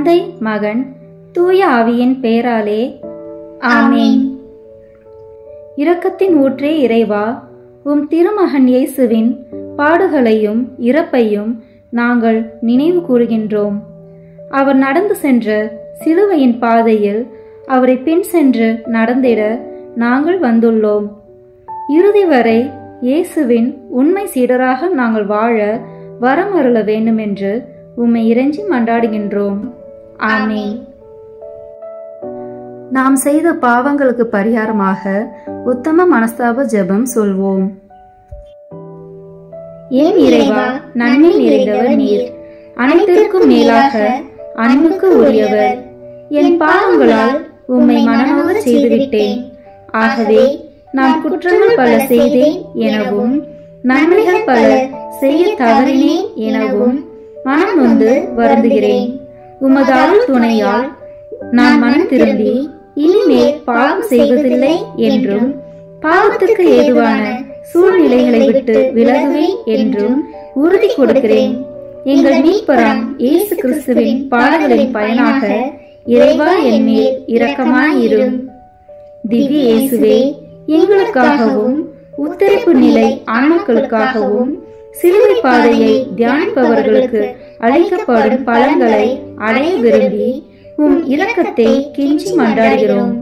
தந்தை, மகன், தூய ஆவியின் பெயராலே ஆமென். இரக்கத்தின் ஊற்றே இறைவா, உம் திருமகன் இயேசுவின் பாடுகளையும் இறப்பையும் நாங்கள் நினைவு கூறுகின்றோம். அவர் நடந்து சென்ற சிலுவையின் பாதையில் அவரை பின் சென்று நடந்திட நாங்கள் வந்துள்ளோம். இறுதி வரை இயேசுவின் உண்மை சீடராக நாங்கள் வாழ வரம் அருள வேண்டும் என்று உம்மை இறைஞ்சி மன்றாடுகின்றோம். ஆமென். நாம் செய்த பாவங்களுக்கு பரிகாரமாக உத்தம மனஸ்தாப ஜெபம் சொல்வோம். ஏன் இறைவா, நன்மை நிறைந்தவர் நீர், அனைத்திற்கும் மேலாக அன்புக்கு உரியவர். என் பாவங்களால் உம்மை மனநோக செய்துவிட்டேன். ஆகவே நான் குற்றங்கள் பல செய்தேன் எனவும் நன்மைகள் பல செய்ய தவறினேன் எனவும் மனம் நொந்து வருந்துகிறேன். உமது அருள் துணையால் நான் மனம் திரும்பி இனிமேல் பாவம் செய்வதில்லை என்றும் பாவத்துக்கு ஏதுவான சூழ்நிலைகளை விட்டு விலகுவேன் என்றும் உறுதி கொடுக்கிறேன். எங்கள் மீட்பராம் இயேசு கிறிஸ்துவின் பாடுகளின் பயனாக இறைவா என் மேல் இரக்கமாயிரும். திவ்ய இயேசுவே, எங்களுக்காகவும் உத்தரிப்பு நிலை ஆன்மாக்களுக்காகவும் சிலுவை பாதையை தியானிப்பவர்களுக்கு அளிக்கப்படும் பலன்களை அடைய விரும்பி உம் இரக்கத்தை கெஞ்சி மன்றாடுகிறோம்.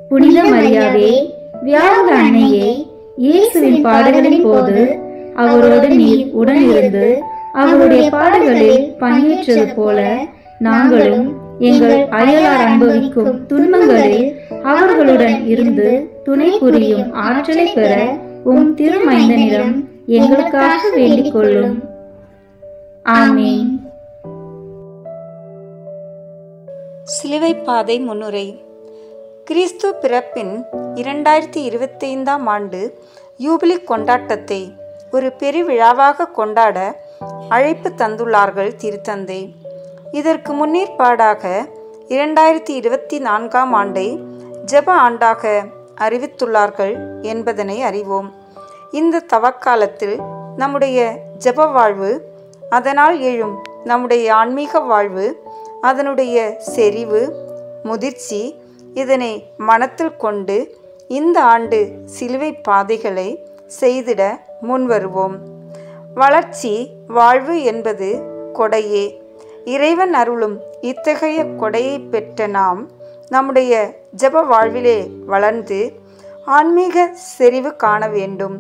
புனித மரியாவே, வியாகுல அன்னையே, இயேசுவின் பாடுகளின் போது அவரோடு நீர் உடனிருந்து அவருடைய பாடுகளில் பங்கேற்றது போல நாங்களும் எங்கள் அயலார் அனுபவிக்கும் துன்பங்களில் அவர்களுடன் இருந்து துணை புரியும் ஆற்றலை பெற உம் திருமைந்தனிடம் எங்களுக்காக வேண்டிக் கொள்ளும். ஆமென். சிலுவை பாதை முன்னுரை. கிறிஸ்து பிறப்பின் 2025ஆம் ஆண்டு யூபிலி கொண்டாட்டத்தை ஒரு பெருவிழாவாக கொண்டாட அழைப்பு தந்துள்ளார்கள் திருத்தந்தை. இதற்கு முன்னேற்பாடாக 2024ஆம் ஆண்டை ஜெப ஆண்டாக அறிவித்துள்ளார்கள் என்பதனை அறிவோம். இந்த தவக்காலத்தில் நம்முடைய ஜெப வாழ்வு, அதனால் எழும் நம்முடைய ஆன்மீக வாழ்வு, அதனுடைய செறிவு, முதிர்ச்சி, இதனை மனத்தில் கொண்டு இந்த ஆண்டு சிலுவை பாதைகளை செய்திட முன்வருவோம். வளர்ச்சி வாழ்வு என்பது கொடையே. இறைவன் அருளும் இத்தகைய கொடையை பெற்ற நாம் நம்முடைய ஜெப வாழ்விலே வளர்ந்து ஆன்மீக செறிவு காண வேண்டும்.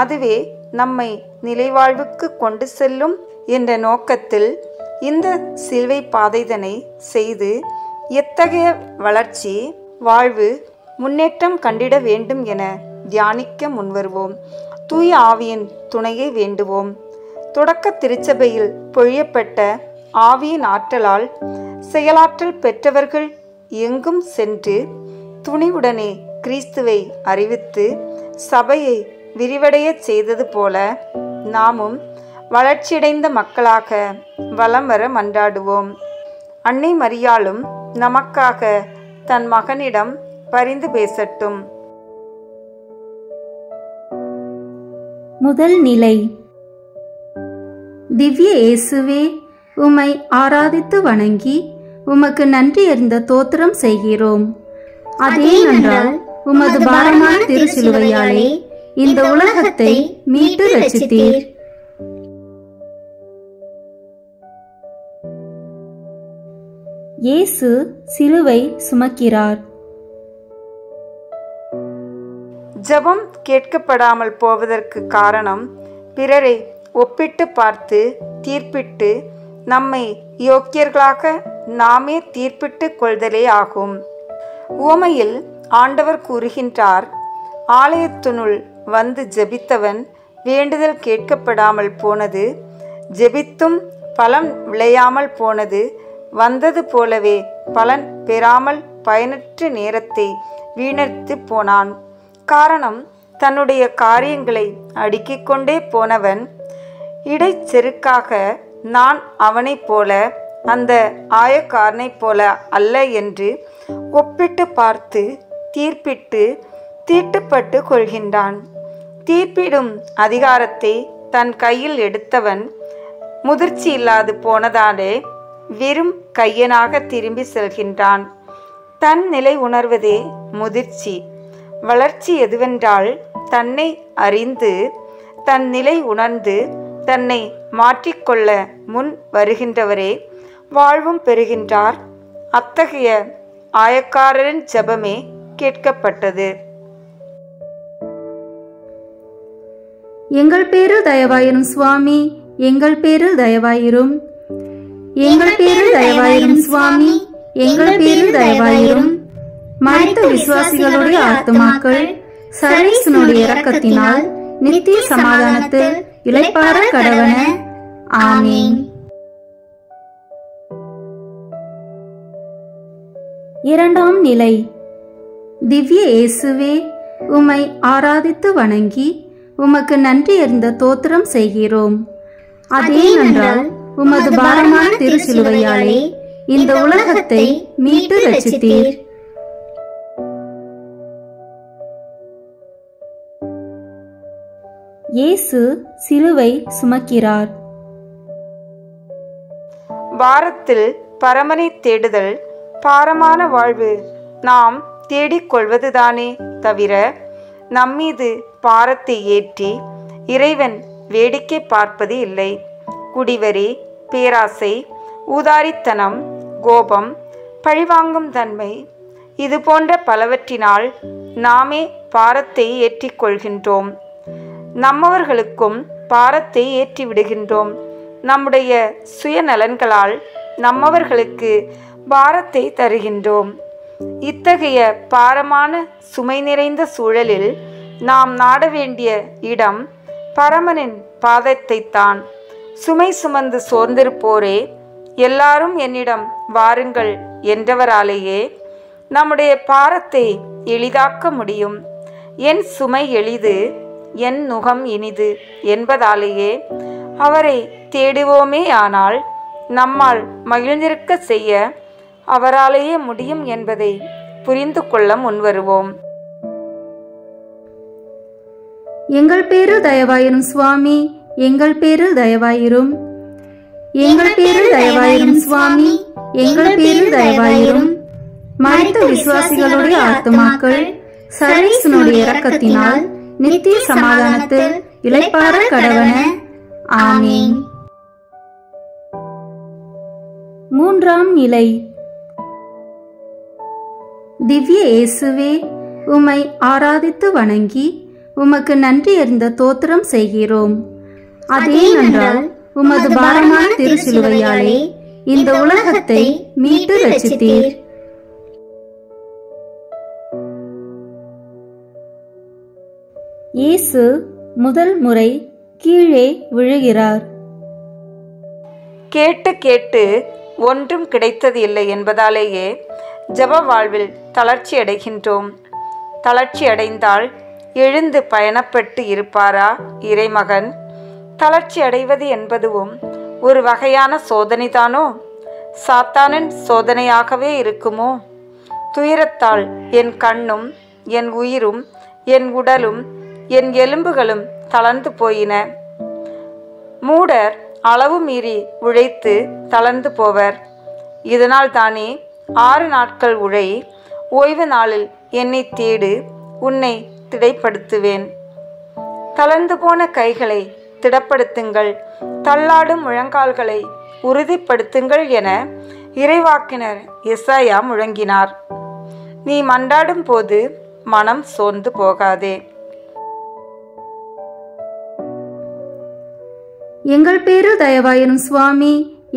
அதுவே நம்மை நிலைவாழ்வுக்கு கொண்டு செல்லும் என்ற நோக்கத்தில் இந்த சிலுவை பாதைதனை செய்து எத்தகைய வளர்ச்சி, வாழ்வு, முன்னேற்றம் கண்டிட வேண்டும் என தியானிக்க முன்வருவோம். தூய ஆவியின் துணையை வேண்டுவோம். தொடக்க திருச்சபையில் பொழியப்பட்ட ஆவியின் ஆற்றலால் செயலாற்றல் பெற்றவர்கள் எங்கும் சென்று துணிவுடனே கிறிஸ்துவை அறிவித்து சபையை விரிவடைய செய்தது போல நாமும் வளர்ச்சியடைந்த மக்களாக வலம் வர மன்றாடுவோம். அன்னை மரியாளும் நமக்காக தன் மகனிடம் பரிந்து பேசட்டும். முதல் நிலை. திவ்ய இயேசுவே, உம்மை ஆராதித்து வணங்கி உமக்கு நன்றி அறிந்த தோத்திரம் செய்கிறோம். அதேனென்றால் உமது பாரமான திருச்சிலுவையாலே இந்த உலகத்தை மீட்டு ரட்சித்தீர். இயேசு சிலுவை சுமக்கிறார். ஜெபம் கேட்கப்படாமல் போவதற்கு காரணம் பிறரை ஒப்பிட்டு பார்த்து தீர்ப்பிட்டு நம்மை யோக்கியர்களாக நாமே தீர்ப்பிட்டு கொள்தலே ஆகும். உவமையில் ஆண்டவர் கூறுகின்றார், ஆலயத்தினுள் வந்து ஜெபித்தவன் வேண்டுதல் கேட்கப்படாமல் போனது, ஜெபித்தும் பலன் விளையாமல் போனது, வந்தது போலவே பலன் பெறாமல் பயனற்ற நேரத்தை வீணடித்து போனான். காரணம், தன்னுடைய காரியங்களை அடுக்கிக் கொண்டே போனவன் இடைச்செருக்காக நான் அவனைப் போல அந்த ஆயக்காரனைப் போல அல்ல என்று ஒப்பிட்டு பார்த்து தீர்ப்பிட்டு தீட்டுப்பட்டு கொள்கின்றான். தீர்ப்பிடும் அதிகாரத்தை தன் கையில் எடுத்தவன் முதிர்ச்சி இல்லாது போனதாலே வெறும் கையனாக திரும்பி செல்கின்றான். தன் நிலை உணர்வதே முதிர்ச்சி. வளர்ச்சி எதுவென்றால் தன்னை அறிந்து தன் நிலை உணர்ந்து தன்னை மாற்றிக்கொள்ள முன் வருகின்றவரே வாழ்வும் பெறுகின்றார். அத்தகைய ஆயக்காரரின் ஜெபமே கேட்கப்பட்டது. எங்கள் பேரில் தயவாயிரும் சுவாமி, எங்கள் பேரில் தயவாயிரும். எங்கள் பேரில் தயவாயிரும் சுவாமி, எங்கள் பேரில் தயவாயிரும். மரித்த விசுவாசிகளுடைய ஆத்துமாக்கள் சர்வேசனுடைய இரக்கத்தினால் நித்திய சமாதானத்தில் இளைப்பாற கடவன. ஆமீன். இரண்டாம் நிலை. திவ்ய இயேசுவே, உம்மை ஆராதித்து வணங்கி உமக்கு நன்றியறிந்த தோத்திரம் செய்கிறோம். அதேனென்றால் உமது பாரமான திருச்சிலுவையாலே இந்த உலகத்தை மீட்டு ரட்சித்தீர். இயேசு சிலுவை சுமக்கிறார். பாரத்தில் பரமனை தேடுதல் பாரமான வாழ்வு நாம் தேடிக்கொள்வதுதானே தவிர நம்மீது பாரத்தை ஏற்றி இறைவன் வேடிக்கை பார்ப்பது இல்லை. குடிவெறி, பேராசை, ஊதாரித்தனம், கோபம், பழிவாங்கும் தன்மை, இது போன்ற பலவற்றினால் நாமே பாரத்தை ஏற்றிக்கொள்கின்றோம். நம்மவர்களுக்கும் பாரத்தை ஏற்றி விடுகின்றோம். நம்முடைய சுயநலன்களால் நம்மவர்களுக்கு பாரத்தை தருகின்றோம். இத்தகைய பாரமான சுமை நிறைந்த சூழலில் நாம் நாட வேண்டிய இடம் பரமனின் பாதத்தைத்தான். சுமை சுமந்து சோர்ந்திருப்போரே, எல்லாரும் என்னிடம் வாருங்கள் என்றவராலேயே நம்முடைய பாரத்தை எளிதாக்க முடியும். என் சுமை எளிது, என் நுகம் இனிது என்பதாலேயே அவரை தேடுவோமே. ஆனால் நம்மால் மகிழ்ந்திருக்க செய்ய அவராலேயே முடியும் என்பதை புரிந்து கொள்ள முன்வருவோம். எங்கள் பேரில் தயவாயிரும் சுவாமி, எங்கள் பேரில் தயவாயிரும். எங்கள் பேரில் தயவாயிரும் சுவாமி, எங்கள் பேரில் தயவாயிரும். மரித்த விசுவாசிகளுடைய ஆத்துமாக்கள் சர்வேசனுடைய இரக்கத்தினால் நித்திய சமாதானத்தில் இளைப்பாற கடவன. ஆமீன். மூன்றாம் நிலை. திவ்ய இயேசுவே, உம்மை ஆராதித்து வணங்கி உமக்கு நன்றியறிந்த தோத்திரம் செய்கிறோம். அதேனென்றால் உமது பாரமான திருச்சிலுவையாலே இந்த உலகத்தை மீட்டு ரட்சித்தீர். இயேசு முதல் முறை கீழே விழுகிறார். கேட்டு கேட்டு ஒன்றும் கிடைத்தது இல்லை என்பதாலேயே ஜெப வாழ்வில் தளர்ச்சி அடைகின்றோம். தளர்ச்சி அடைந்தால் எழுந்து பயணப்பட்டு இருப்பாரா இறைமகன்? தளர்ச்சி அடைவது என்பதுவும் ஒரு வகையான சோதனைதானோ? சாத்தானின் சோதனையாகவே இருக்குமோ? துயரத்தால் என் கண்ணும் என் உயிரும் என் உடலும் என் எலும்புகளும் தளர்ந்து போயின. மூடர் அளவு மீறி உழைத்து தளர்ந்து போவர். இதனால் தானே 6 நாட்கள் உழை, ஓய்வு நாளில் என்னை தேடு, உன்னை திடைப்படுத்துவேன். தளர்ந்து போன கைகளை திடப்படுத்துங்கள், தள்ளாடும் முழங்கால்களை உறுதிப்படுத்துங்கள் என இறைவாக்கினர் எசாயா முழங்கினார். நீ மன்றாடும் போது மனம் சோர்ந்து போகாதே. எங்கள் பேரில் தயவாயிரும் சுவாமி,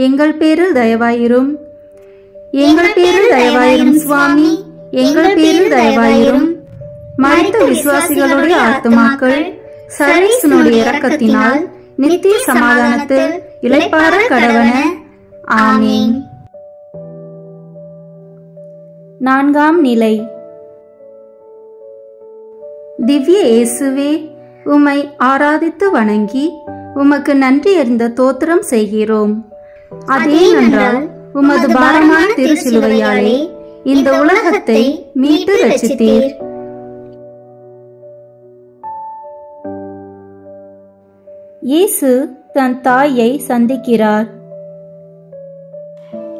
எங்கள் பேரில் தயவாயிரும். எங்கள் பேரில் தயவாயிரும் சுவாமி, எங்கள் பேரில் தயவாயிரும். மரித்த விசுவாசிகளுடைய ஆத்துமாக்கள் சர்வேசனுடைய இரக்கத்தினால் நித்திய சமாதானத்தில் இளைப்பாற கடவன. ஆமீன். நான்காம் நிலை. திவ்ய இயேசுவே, உம்மை ஆராதித்து வணங்கி உமக்கு நன்றியறிந்த தோத்திரம் செய்கிறோம். அதேனென்றால் உமது பாரமான திருச்சிலுவையாலே இந்த உலகத்தை மீட்டு ரட்சித்தீர். இயேசு தன் தாயை சந்திக்கிறார்.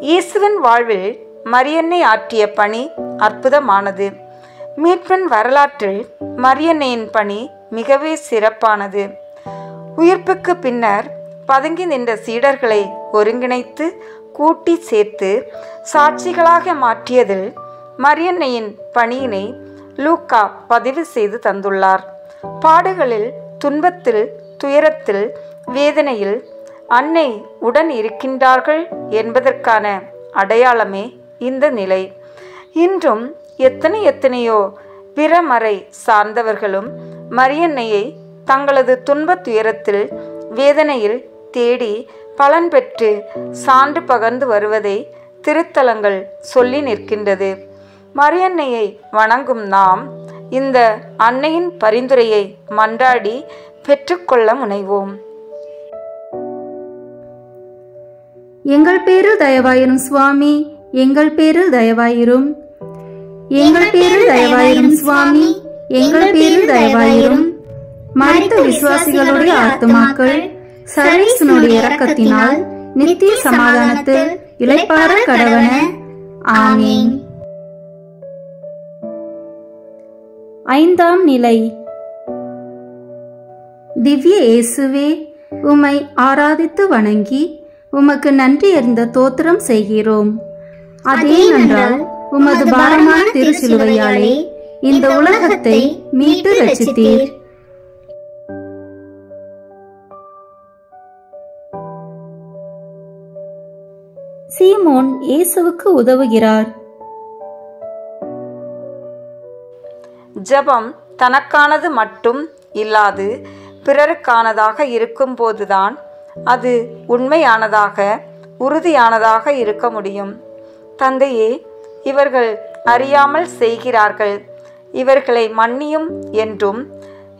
இயேசுவின் வாழ்வில் மரியன்னை ஆற்றிய பணி அற்புதமானது. மீட்பின் வரலாற்றில் மரியன்னையின் பணி மிகவே சிறப்பானது. உயிர்ப்புக்கு பின்னர் பதுங்கி நின்ற சீடர்களை ஒருங்கிணைத்து கூட்டி சேர்த்து சாட்சிகளாக மாற்றியதில் மரியன்னையின் பணியினை லூக்கா பதிவு செய்து தந்துள்ளார். பாடுகளில், துன்பத்தில், துயரத்தில், வேதனையில் அன்னை உடன் இருக்கின்றார்கள் என்பதற்கான அடையாளமே இந்த நிலை. இன்றும் எத்தனையோ பிறமறை சார்ந்தவர்களும் மரியன்னையை தங்களது துன்பத் துயரத்தில், வேதனையில் தேடி பலன் பெற்று சான்று பகர்ந்து வருவதை திருத்தலங்கள் சொல்லி நிற்கின்றது. மரியன்னையை வணங்கும் நாம் இந்த அன்னையின் பரிந்துரையை மன்றாடி பெற்றுக்கொள்ள முனைவோம். எங்கள் பேரில் தயவாயிரும் சுவாமி, எங்கள் பேரில் தயவாயிரும். எங்கள் பேரில் தயவாயிரும் சுவாமி, எங்கள் பேரில் தயவாயிரும். மரித்த விசுவாசிகளுடைய ஆத்துமாக்கள் சர்வேசனுடைய இரக்கத்தினால் நித்திய சமாதானத்தில் இளைப்பாற கடவன. ஆமீன். ஐந்தாம் நிலை. திவ்ய இயேசுவே, உம்மை ஆராதித்து வணங்கி உமக்கு நன்றி அறிந்த தோத்திரம் செய்கிறோம். அதேனென்றால் உமது பாரமான திருச்சிலுவையாலே இந்த உலகத்தை மீட்டு ரட்சித்தீர். சீமோன் இயேசுவுக்கு உதவுகிறார். ஜெபம் தனக்கானது மட்டும் இல்லாது பிறருக்கானதாக இருக்கும்போதுதான் அது உண்மையானதாக, உறுதியானதாக இருக்க முடியும். தந்தையே, இவர்கள் அறியாமல் செய்கிறார்கள், இவர்களை மன்னியும் என்றும்,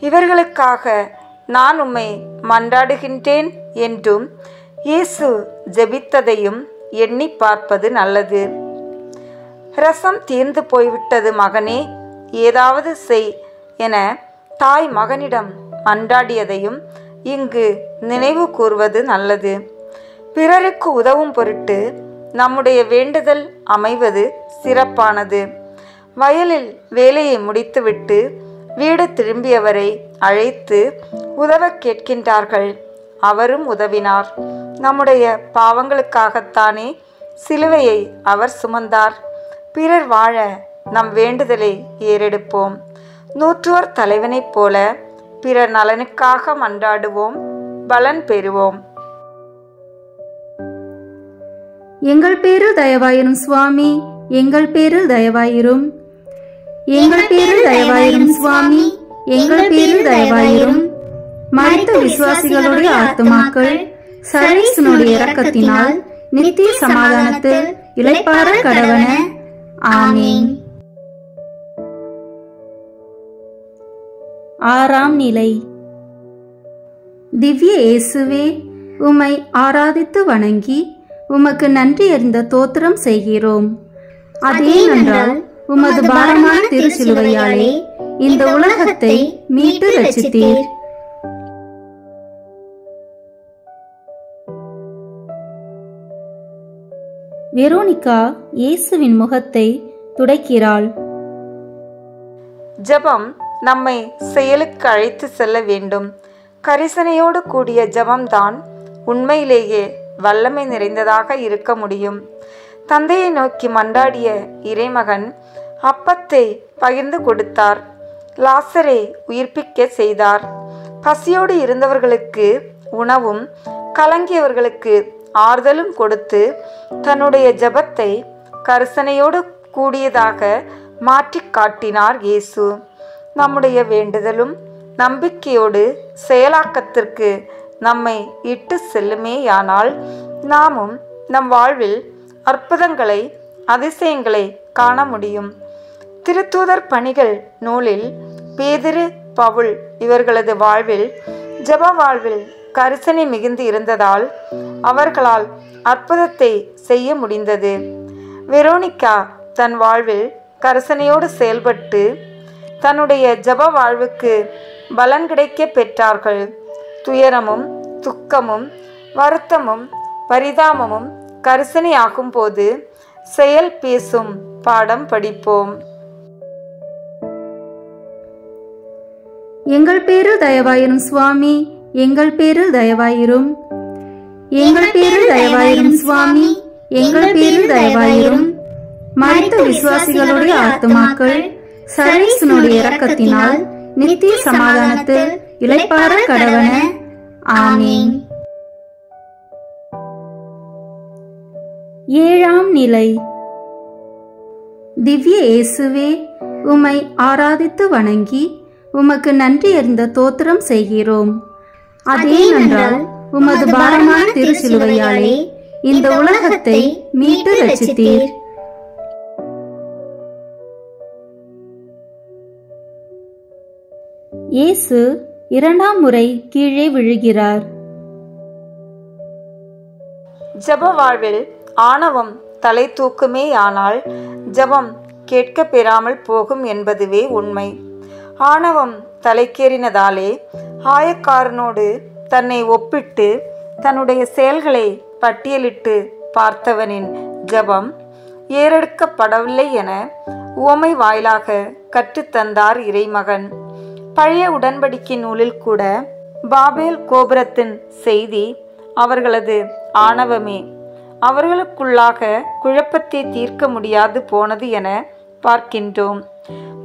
இவர்களுக்காக நான் உம்மை மன்றாடுகின்றேன் என்றும் இயேசு ஜெபித்ததையும் எண்ணி பார்ப்பது நல்லது. ரசம் தீர்ந்து போய்விட்டது மகனே, ஏதாவது செய் என தாய் மகனிடம் மன்றாடியதையும் இங்கு நினைவு கூர்வது நல்லது. பிறருக்கு உதவும் பொருட்டு நம்முடைய வேண்டுதல் அமைவது சிறப்பானது. வயலில் வேலையை முடித்துவிட்டு வீடு திரும்பியவரை அழைத்து உதவ கேட்கின்றார்கள். அவரும் உதவினார். நம்முடைய பாவங்களுக்காகத்தானே சிலுவையை அவர் சுமந்தார். பிறர் வாழ நம் வேண்டுதலை ஏறெடுப்போம். நூற்றோர் தலைவனைப் போல பிறர் நலனுக்காக மன்றாடுவோம், பலன் பெறுவோம். எங்கள் பேரில் தயவாயிரும் சுவாமி, எங்கள் பேரில் தயவாயிரும். எங்கள் பேரில் தயவாயிரும் சுவாமி, எங்கள் பேரில் தயவாயிரும். மரித்த விசுவாசிகளுடைய ஆத்துமாக்கள் சர்வேசனுடைய இரக்கத்தினால் நித்திய சமாதானத்தில் இளைப்பாற கடவன. ஆமீன். ஆறாம் நிலை. திவ்ய இயேசுவே, உம்மை ஆராதித்து வணங்கி உமக்கு நன்றி அறிந்த தோத்திரம் செய்கிறோம். அதேனென்றால் உமது பாரமான திருச்சிலுவையாலே இந்த உலகத்தை மீட்டு ரட்சித்தீர். வெரோனிகா இயேசுவின் முகத்தை துடைக்கிறாள். ஜெபம் நம்மை செயலுக்கு அழைத்து செல்ல வேண்டும். கரிசனையோடு கூடிய ஜெபம்தான் உண்மையிலேயே வல்லமை நிறைந்ததாக இருக்க முடியும். தந்தையை நோக்கி மன்றாடிய இறைமகன் அப்பத்தை பகிர்ந்து கொடுத்தார். லாசரை உயிர்ப்பிக்க செய்தார். பசியோடு இருந்தவர்களுக்கு உணவும், கலங்கியவர்களுக்கு ஆறுதலும் கொடுத்து தன்னுடைய ஜெபத்தை கரிசனையோடு கூடியதாக மாற்றி காட்டினார் இயேசு. நம்முடைய வேண்டுதலும் நம்பிக்கையோடு செயலாக்கத்திற்கு நம்மை இட்டு செல்லுமேயானால் நாமும் நம் வாழ்வில் அற்புதங்களை, அதிசயங்களை காண முடியும். திருத்தூதர் பணிகள் நூலில் பேதுரு, பவுல் இவர்களது வாழ்வில் ஜெப வாழ்வில் கரிசனை மிகுந்து இருந்ததால் அவர்களால் அற்புதத்தை செய்ய முடிந்தது. வெரோனிகா தன் வாழ்வில் கரிசனையோடு செயல்பட்டு தன்னுடைய ஜெப வாழ்வுக்கு பலன் கிடைக்க பெற்றார்கள். துயரமும், துக்கமும், வருத்தமும், பரிதாபமும் கரிசனையாகும் போது செயல் பேசும் பாடம் படிப்போம். எங்கள் பேரில் தயவாயிரும் சுவாமி, எங்கள் பேரில் தயவாயிரும். எங்கள் பேரில் தயவாயிரும் சுவாமி, எங்கள் பேரில் தயவாயிரும். மரித்த விசுவாசிகளுடைய ஆத்துமாக்கள் சர்வேசனுடைய இரக்கத்தினால் நித்திய சமாதானத்தில் இளைப்பாற கடவன. ஆமீன். ஏழாம் நிலை. திவ்ய இயேசுவே, உம்மை ஆராதித்து வணங்கி உமக்கு நன்றி அறிந்த தோத்திரம் செய்கிறோம். அதேனென்றால் உமது பாரமான திருச்சிலுவையாலே இந்த உலகத்தை மீட்டு ரட்சித்தீர். இயேசு இரண்டாம் முறை கீழே விழுகிறார். ஜப வாழ்வில் ஆணவம் தலை தூக்குமேயானால் ஜபம் கேட்க பெறாமல் போகும் என்பதுவே உண்மை. ஆணவம் தலைக்கேறினதாலே ஆயக்காரனோடு தன்னை ஒப்பிட்டு தன்னுடைய செயல்களை பட்டியலிட்டு பார்த்தவனின் ஜபம் ஏறெடுக்கப்படவில்லை என உவமை வாயிலாக கற்றுத்தந்தார் இறைமகன். பழைய உடன்படிக்கை நூலில் கூட பாபேல் கோபுரத்தின் செய்தி அவர்களது ஆணவமே அவர்களுக்குள்ளாக குழப்பத்தை தீர்க்க முடியாது போனது என பார்க்கின்றோம்.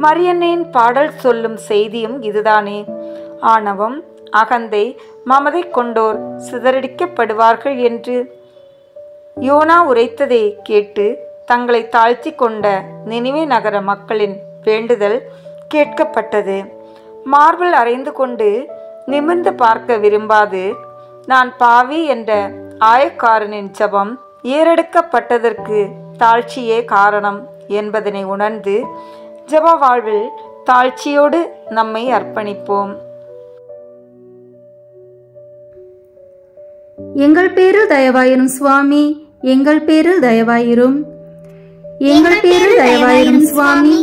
மரியன்னையின் பாடல் சொல்லும் செய்தியும் இதுதானே. ஆணவம், அகந்தை, மமதை கொண்டோர் சிதறடிக்கப்படுவார்கள் என்று யோனா உரைத்ததை கேட்டு தங்களை தாழ்த்தி கொண்ட நினிவே நகர மக்களின் வேண்டுதல் கேட்கப்பட்டது. மார்பில் அறைந்து கொண்டு நிமிர்ந்து பார்க்க விரும்பாது நான் பாவி என்ற ஆயக்காரனின் ஜபம் ஏறெடுக்கப்பட்டதற்கு தாழ்ச்சியே காரணம் என்பதனை உணர்ந்து ஜப வாழ்வில் தாழ்ச்சியோடு நம்மை அர்ப்பணிப்போம். எங்கள் பேரில் தயவாயிரும் சுவாமி, எங்கள் பேரில் தயவாயிரும். எங்கள் பேரில் தயவாயிரும் சுவாமி,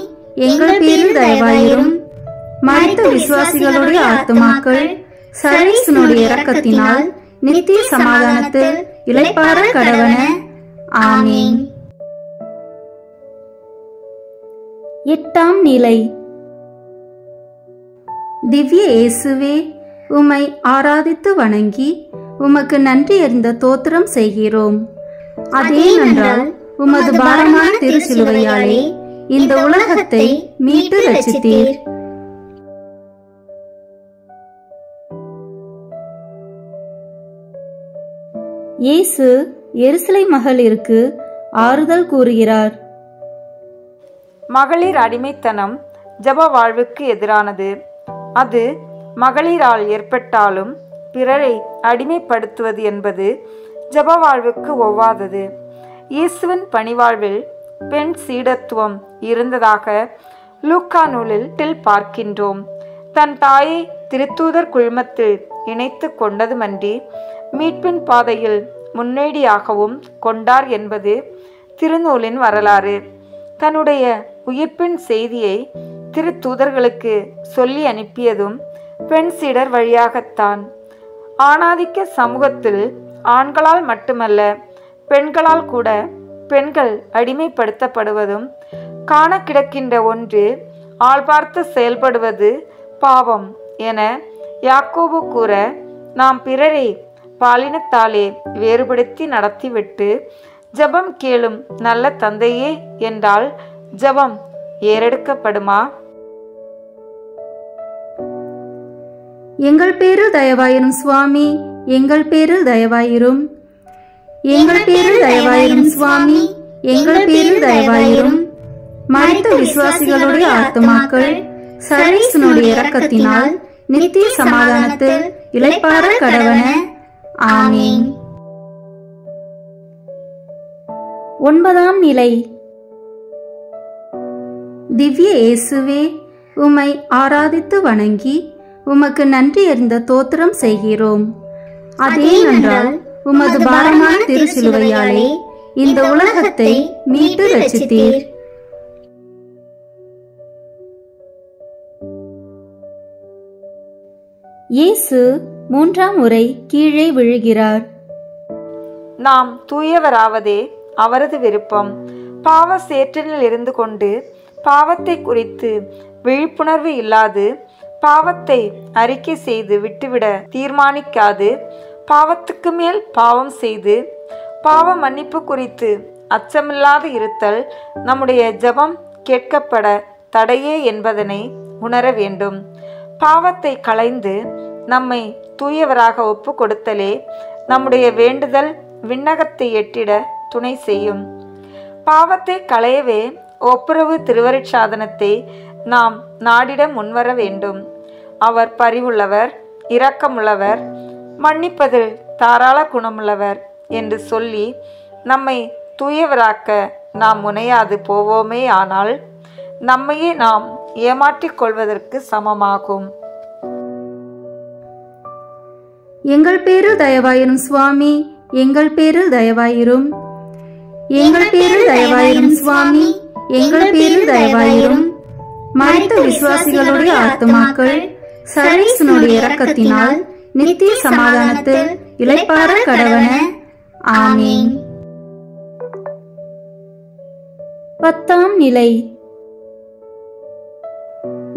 எங்கள் பேரில் தயவாயிரும். மரித்த விசுவாசிகளுடைய ஆத்துமாக்கள் சர்வேசனுடைய இரக்கத்தினால் நித்திய சமாதானத்தில் இளைப்பாற கடவன. ஆமீன். எட்டாம் நிலை. திவ்ய இயேசுவே, உம்மை ஆராதித்து வணங்கி உமக்கு நன்றி அறிந்த தோத்திரம் செய்கிறோம். அதேனென்றால் உமது பாரமான திருச்சிலுவையாலே இந்த உலகத்தை மீட்டு ரட்சித்தீர். இயேசு எருசலேம் மகளிருக்கு ஆறுதல் கூறுகிறார். மகளிர் அடிமைத்தனம் ஜப வாழ்வுக்கு எதிரானது. அது மகளிரால் ஏற்பட்டாலும் பிறரை அடிமைப்படுத்துவது என்பது ஜப வாழ்வுக்கு ஒவ்வாதது. இயேசுவின் பணிவாழ்வில் பெண் சீடத்துவம் இருந்ததாக லூக்கா நூலில் பார்க்கின்றோம். தன் தாயை திருத்தூதர் குழுமத்தில் இணைத்து கொண்டதுமன்றி மீட்பின் பாதையில் முன்னேடியாகவும் கொண்டார் என்பது திருநூலின் வரலாறு. தன்னுடைய உயிர்ப்பின் செய்தியை திருத்தூதர்களுக்கு சொல்லி அனுப்பியதும் பெண் சீடர் வழியாகத்தான். ஆணாதிக்க சமூகத்தில் ஆண்களால் மட்டுமல்ல பெண்களால் கூட பெண்கள் அடிமைப்படுத்தப்படுவதும் காண கிடக்கின்ற ஒன்று ஆள் பார்த்து செயல்படுவது பாவம் என யாக்கோபு கூற, நாம் பிறரை பாலினத்தாலே வேறுபடுத்தி நடத்திவிட்டு ஜபம் கேளும் நல்ல தந்தையே என்றால் ஜபம் ஏறெடுக்கப்படுமா? எங்கள் பேரில் தயவாயிரும் சுவாமி, எங்கள் பேரில் தயவாயிரும். எங்கள் பேரில் தயவாயிரும் சுவாமி, எங்கள் பேரில் தயவாயிரும். மரித்த விசுவாசிகளுடைய ஆத்துமாக்கள் சர்வேசனுடைய இரக்கத்தினால் நித்திய சமாதானத்தில் இளைப்பாற கடவன. ஆமீன். ஒன்பதாம் நிலை. திவ்ய இயேசுவே, உம்மை ஆராதித்து வணங்கி உமக்கு நன்றி அறிந்த தோத்திரம் செய்கிறோம். அதேனென்றால் உமது பாரமான திருச்சிலுவையாலே இந்த உலகத்தை மீட்டு ரட்சித்தீர். இயேசு மூன்றாம் முறை கீழே விழுகிறார். நாம் தூயவராவதே அவரது விருப்பம். பாவ சேற்றினில் இருந்து கொண்டு பாவத்தை குறித்து விழிப்புணர்வு இல்லாது, பாவத்தை அறிக்கை செய்து விட்டுவிட தீர்மானிக்காது, பாவத்துக்கு மேல் பாவம் செய்து பாவ மன்னிப்பு குறித்து அச்சமில்லாது இருத்தல் நம்முடைய ஜெபம் கேட்கப்பட தடையே என்பதனை உணர வேண்டும். பாவத்தை களைந்து நம்மை தூயவராக ஒப்பு கொடுத்தலே நம்முடைய வேண்டுதல் விண்ணகத்தை எட்டிட துணை செய்யும். பாவத்தை களையவே ஒப்புரவு திருவருட்சாதனத்தை நாம் நாடிட முன்வர வேண்டும். அவர் பரிவுள்ளவர், இரக்கமுள்ளவர், மன்னிப்பதில் தாராள குணமுள்ளவர் என்று சொல்லி நம்மை தூயவராக்க நாம் முனையாது போவோமே ஆனால் நம்மையே நாம் ஏமாற்றிக் கொள்வதற்கு சமமாகும். எங்கள் பேரில் தயவாயிரும் சுவாமி, எங்கள் பேரில் தயவாயிரும். எங்கள் பேரில் தயவாயிரும் சுவாமி, எங்கள் பேரில் தயவாயிரும். மரித்த விசுவாசிகளுடைய ஆத்துமாக்கள் சர்வேசனுடைய இரக்கத்தினால் நித்திய சமாதானத்தில் இளைப்பாற கடவன. ஆமீன். 10ஆம் நிலை.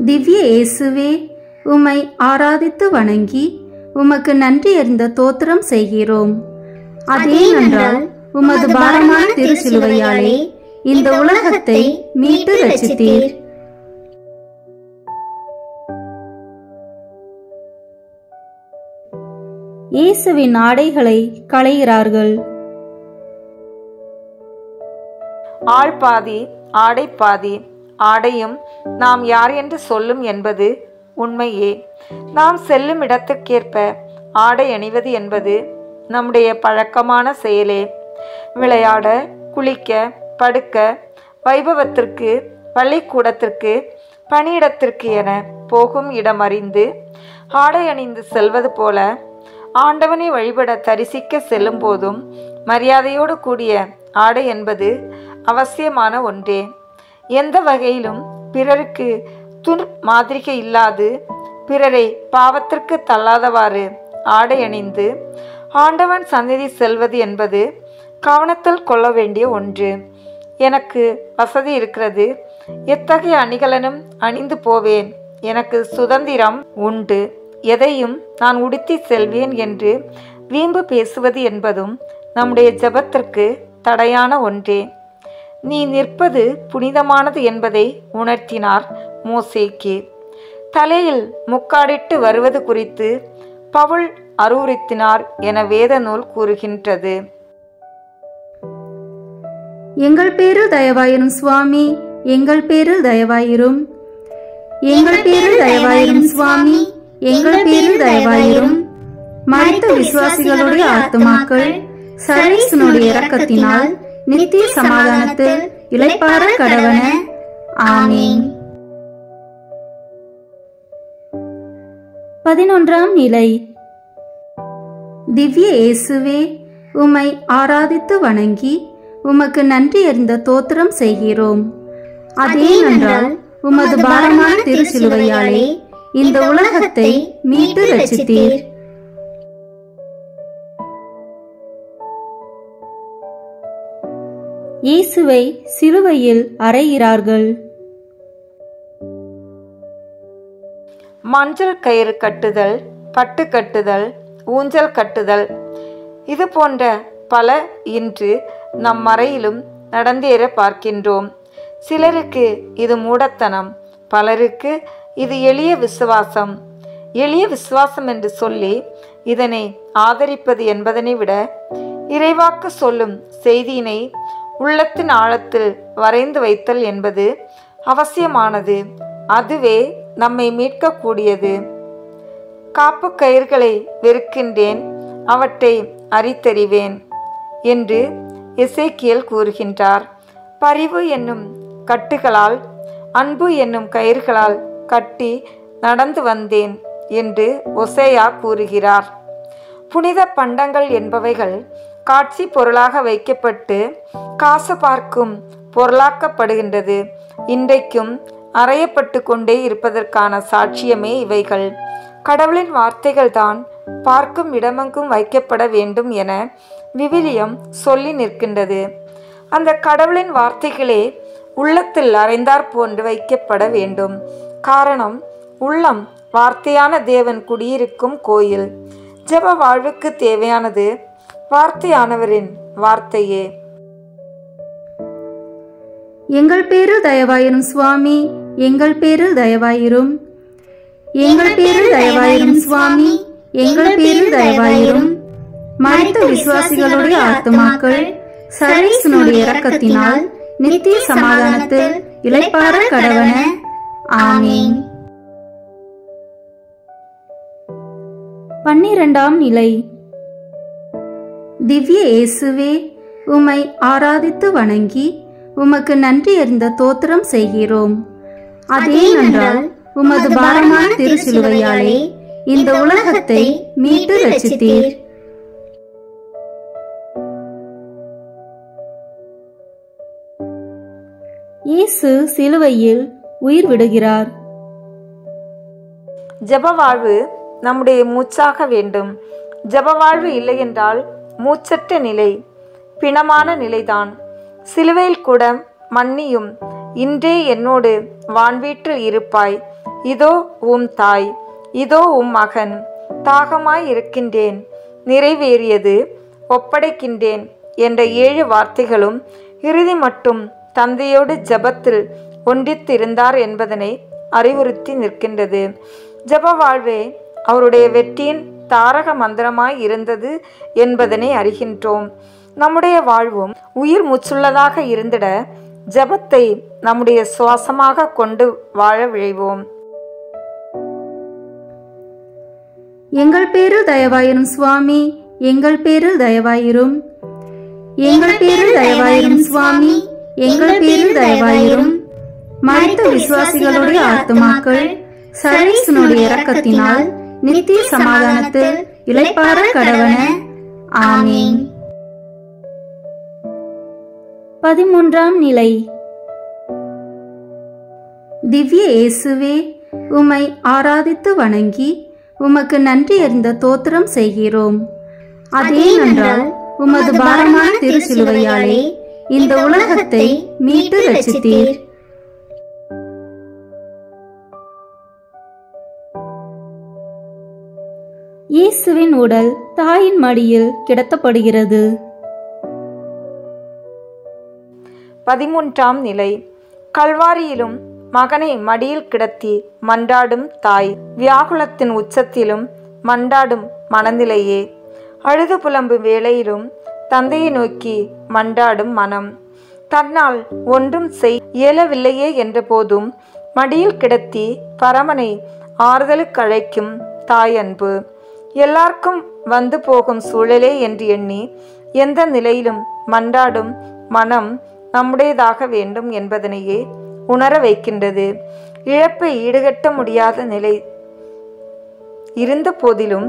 திவ்ய இயேசுவே, உம்மை ஆராதித்து வணங்கி உமக்கு நன்றி அறிந்த தோத்திரம் செய்கிறோம். அதேனென்றால் உமது பாரமான திருச்சிலுவையாலே இந்த உலகத்தை மீட்டு ரட்சித்தீர். இயேசுவின் ஆடைகளை களைகிறார்கள். ஆள் பாதி ஆடை பாதி. ஆடையும் நாம் யார் என்று சொல்லும் என்பது உண்மையே. நாம் செல்லும் இடத்துக்கேற்ப ஆடை அணிவது என்பது நம்முடைய பழக்கமான செயலே. விளையாட, குளிக்க, படுக்க, வைபவத்திற்கு, பள்ளிக்கூடத்திற்கு, பணியிடத்திற்கு என போகும் இடம் அறிந்து ஆடை அணிந்து செல்வது போல ஆண்டவனை வழிபட தரிசிக்க செல்லும் போதும் மரியாதையோடு கூடிய ஆடை என்பது அவசியமான ஒன்றே. எந்த வகையிலும் பிறருக்கு துன் மாதிரிகை இல்லாது, பிறரை பாவத்திற்கு தள்ளாதவாறு ஆடை அணிந்து ஆண்டவன் சந்நிதி செல்வது என்பது கவனத்தில் கொள்ள வேண்டிய ஒன்று. எனக்கு வசதி இருக்கிறது, எத்தகைய அணிகலனும் அணிந்து போவேன், எனக்கு சுதந்திரம் உண்டு, எதையும் நான் உடுத்தி செல்வேன் என்று வீம்பு பேசுவது என்பதும் நம்முடைய ஜெபத்திற்கு தடையான ஒன்றே. நீ நிற்பது புனிதமானது என்பதை உணர்த்தினார் மோசேக்கு. தலையில் முக்காடிட்டு வருவது குறித்து பவுல் அறிவுறுத்தினார் என வேத நூல் கூறுகின்றது. எங்கள் பேரில் தயவாயிரும் சுவாமி, எங்கள் பேரில் தயவாயிரும். எங்கள் பேரில் தயவாயிரும் சுவாமி, எங்கள் பேரில் தயவாயிரும். மரித்த விசுவாசிகளுடைய ஆத்துமாக்கள் சர்வேசனுடைய இரக்கத்தினால் நித்திய சமாதானத்தில் இளைப்பாற கடவன. ஆமீன். 11ஆம் நிலை. திவ்ய இயேசுவே, உம்மை ஆராதித்து வணங்கி உமக்கு நன்றி அறிந்த தோத்திரம் செய்கிறோம். அதேனென்றால் உமது பாரமான திருச்சிலுவையாலே இந்த உலகத்தை மீட்டு ரட்சித்தீர். இயேசுவை சிலுவையில் அறைகிறார்கள். மஞ்சள் கயிறு கட்டுதல், பட்டு கட்டுதல், ஊஞ்சல் கட்டுதல், இது போன்ற பல இன்று நம் மறையிலும் நடந்தேற பார்க்கின்றோம். சிலருக்கு இது மூடத்தனம், பலருக்கு இது எளிய விசுவாசம். எளிய விசுவாசம் என்று சொல்லி இதனை ஆதரிப்பது என்பதனை விட இறைவாக்கு சொல்லும் செய்தியினை உள்ளத்தின் ஆழத்தில் வரைந்து வைத்தல் என்பது அவசியமானது. அதுவே நம்மை மீட்கக்கூடியது. காப்பு கயிர்களை வெறுக்கின்றேன், அவற்றை அரித்தறிவேன் என்று எசேக்கியேல் கூறுகின்றார். பரிவு என்னும் கட்டுகளால், அன்பு என்னும் கயிர்களால் கட்டி நடந்து வந்தேன் என்று ஒசேயா கூறுகிறார். புனித பண்டங்கள் என்பவைகள் காட்சி பொருளாக வைக்கப்பட்டு காசு பார்க்கும் பொருளாக்கப்படுகின்றது. இன்றைக்கும் அறையப்பட்டு கொண்டே இருப்பதற்கான சாட்சியமே இவைகள். கடவுளின் வார்த்தைகள் தான் பார்க்கும் இடமெங்கும் வைக்கப்பட வேண்டும் என விவிலியம் சொல்லி நிற்கின்றது. அந்த கடவுளின் வார்த்தைகளே உள்ளத்தில் அறைந்தாற் போன்று வைக்கப்பட வேண்டும். காரணம், உள்ளம் வார்த்தையான தேவன் குடியிருக்கும் கோயில். ஜெப வாழ்வுக்கு தேவையானது வார்த்தையானவரின் வார்த்தையே. எங்கள் பேரில் தயவாயிரும் சுவாமி, எங்கள் பேரில் தயவாயிரும். எங்கள் பேரில் தயவாயிரும் சுவாமி, எங்கள் பேரில் தயவாயிரும். மரித்த விசுவாசிகளுடைய ஆத்துமாக்கள் சர்வேசனுடைய இரக்கத்தினால் நித்திய சமாதானத்தில் இளைப்பாற கடவன. ஆமீன். 12ஆம் நிலை. திவ்ய இயேசுவே, உம்மை ஆராதித்து வணங்கி உமக்கு நன்றி அறிந்த தோத்திரம் செய்கிறோம். அதேனென்றால் உமது பாரமான திருச்சிலுவையாலே இந்த உலகத்தை மீட்டு ரட்சித்தீர். இயேசு சிலுவையில் உயிர் விடுகிறார். ஜெப வாழ்வு நம்முடைய மூச்சாக வேண்டும். ஜெப வாழ்வு இல்லை என்றால் மூச்சற்ற நிலை, பிணமான நிலைதான். சிலுவையில் கூட மன்னியும், இன்றே என்னோடு வான்வீட்டில் இருப்பாய், இதோ உம் தாய், இதோ உம் மகன், தாகமாய் இருக்கின்றேன், நிறைவேறியது, ஒப்படைக்கின்றேன் என்ற 7 வார்த்தைகளும் இறுதி மட்டும் தந்தையோடு ஜெபத்தில் ஒன்றித்திருந்தார் என்பதனை அறிவுறுத்தி நிற்கின்றது. ஜெப வாழ்வே அவருடைய வெற்றியின் தாரக மந்திரமாய் இருந்தது என்பதனை அறிகின்றோம். நம்முடைய வாழ்வும் உயிர் மூச்சுள்ளதாக இருந்திட ஜெபத்தை நம்முடைய சுவாசமாக கொண்டு வாழ விழைவோம். எங்கள் பேரில் தயவாயிரும் சுவாமி, எங்கள் பேரில் தயவாயிரும். எங்கள் பேரில் தயவாயிரும் சுவாமி, எங்கள் பேரில் தயவாயிரும். மரித்த விசுவாசிகளுடைய ஆத்துமாக்கள் சர்வேசனுடைய இரக்கத்தினால் நித்திய சமாதானத்தில் இளைப்பாற கடவன. ஆமீன். 13ஆம் நிலை. திவ்ய இயேசுவே, உம்மை ஆராதித்து வணங்கி உமக்கு நன்றி அறிந்த தோத்திரம் செய்கிறோம். அதேனென்றால் உமது பாரமான திருச்சிலுவையாலே இந்த உலகத்தை மீட்டு ரட்சித்தீர். இயேசுவின் உடல் தாயின் மடியில் கிடத்தப்படுகிறது. 13ஆம் நிலை. கல்வாரியிலும் மகனை மடியில் கிடத்தி மன்றாடும் தாய், வியாகுலத்தின் உச்சத்திலும் மன்றாடும் மனநிலையே. அழுது புலம்பும் வேளையிலும் தந்தையை நோக்கி மன்றாடும் மனம். தன்னால் ஒன்றும் இயலவில்லையே என்ற போதும் மடியில் கிடத்தி பரமனை ஆறுதலுக்கு அழைக்கும் தாய் அன்பு. எல்லாருக்கும் வந்து போகும் சூழலே என்று எண்ணி எந்த நிலையிலும் மன்றாடும் மனம் நம்முடையதாக வேண்டும் என்பதனையே உணர வைக்கின்றது. இழப்பை ஈடுகட்ட முடியாத நிலை இருந்த போதிலும்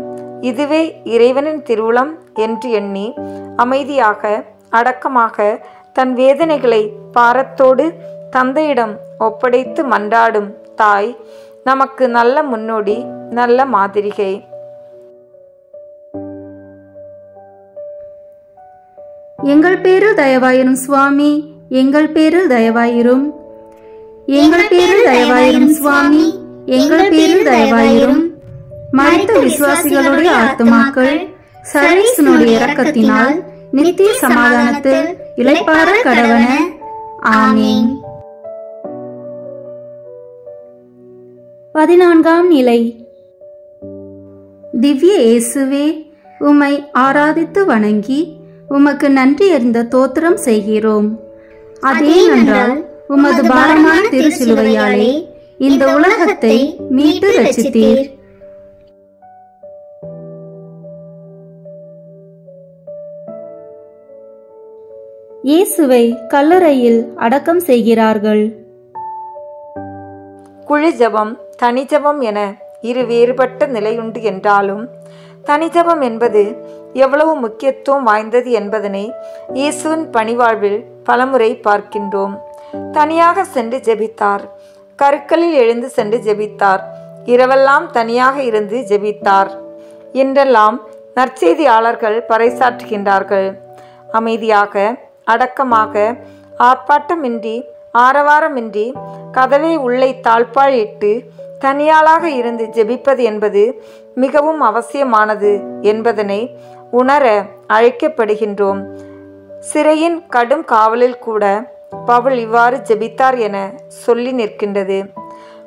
இதுவே இறைவனின் திருவுளம் என்று எண்ணி அமைதியாக அடக்கமாக தன் வேதனைகளை பாரத்தோடு தந்தையிடம் ஒப்படைத்து மன்றாடும் தாய் நமக்கு நல்ல முன்னோடி, நல்ல மாதிரிகை. எங்கள் பேரில் தயவாயிரும் சுவாமி, எங்கள் பேரில் தயவாயிரும். எங்கள் பேரில் தயவாயிரும் சுவாமி, எங்கள் பேரில் தயவாயிரும். மரித்த விசுவாசிகளுடைய ஆத்துமாக்கள் சர்வேசனுடைய இரக்கத்தினால் நித்திய சமாதானத்தில் இளைப்பாற கடவன. ஆமீன். 14ஆம் நிலை. திவ்ய இயேசுவே, உம்மை ஆராதித்து வணங்கி உமக்கு நன்றி அறிந்த தோத்திரம் செய்கிறோம். அதேனென்றால் உமது பாரமான திருச்சிலுவையாலே இந்த உலகத்தை மீட்டு ரட்சித்தீர். இயேசுவை கல்லறையில் அடக்கம் செய்கிறார்கள். குழி ஜபம், தனி ஜபம் என இரு வேறுபட்ட நிலையுண்டு என்றாலும் தனிஜபம் என்பது எவ்வளவு முக்கியத்துவம் வாய்ந்தது என்பதனை இயேசுவின் பணிவாழ்வில் பலமுறை பார்க்கின்றோம். தனியாக சென்று ஜெபித்தார், கருக்களில் எழுந்து சென்று ஜெபித்தார், இரவெல்லாம் தனியாக இருந்து ஜெபித்தார் என்றெல்லாம் நற்செய்தியாளர்கள் பறைசாற்றுகின்றார்கள். அமைதியாக, அடக்கமாக, ஆர்ப்பாட்டமின்றி, ஆரவாரமின்றி, கதவை உள்ளே தாழ்பாள் இட்டு தனியாளாக இருந்து ஜெபிப்பது என்பது மிகவும் அவசியமானது என்பதனை உணர அழைக்கப்படுகின்றோம். சிறையின் கடும் காவலில் கூட பவுல் இவ்வாறு ஜெபித்தார் என சொல்லி நிற்கின்றது.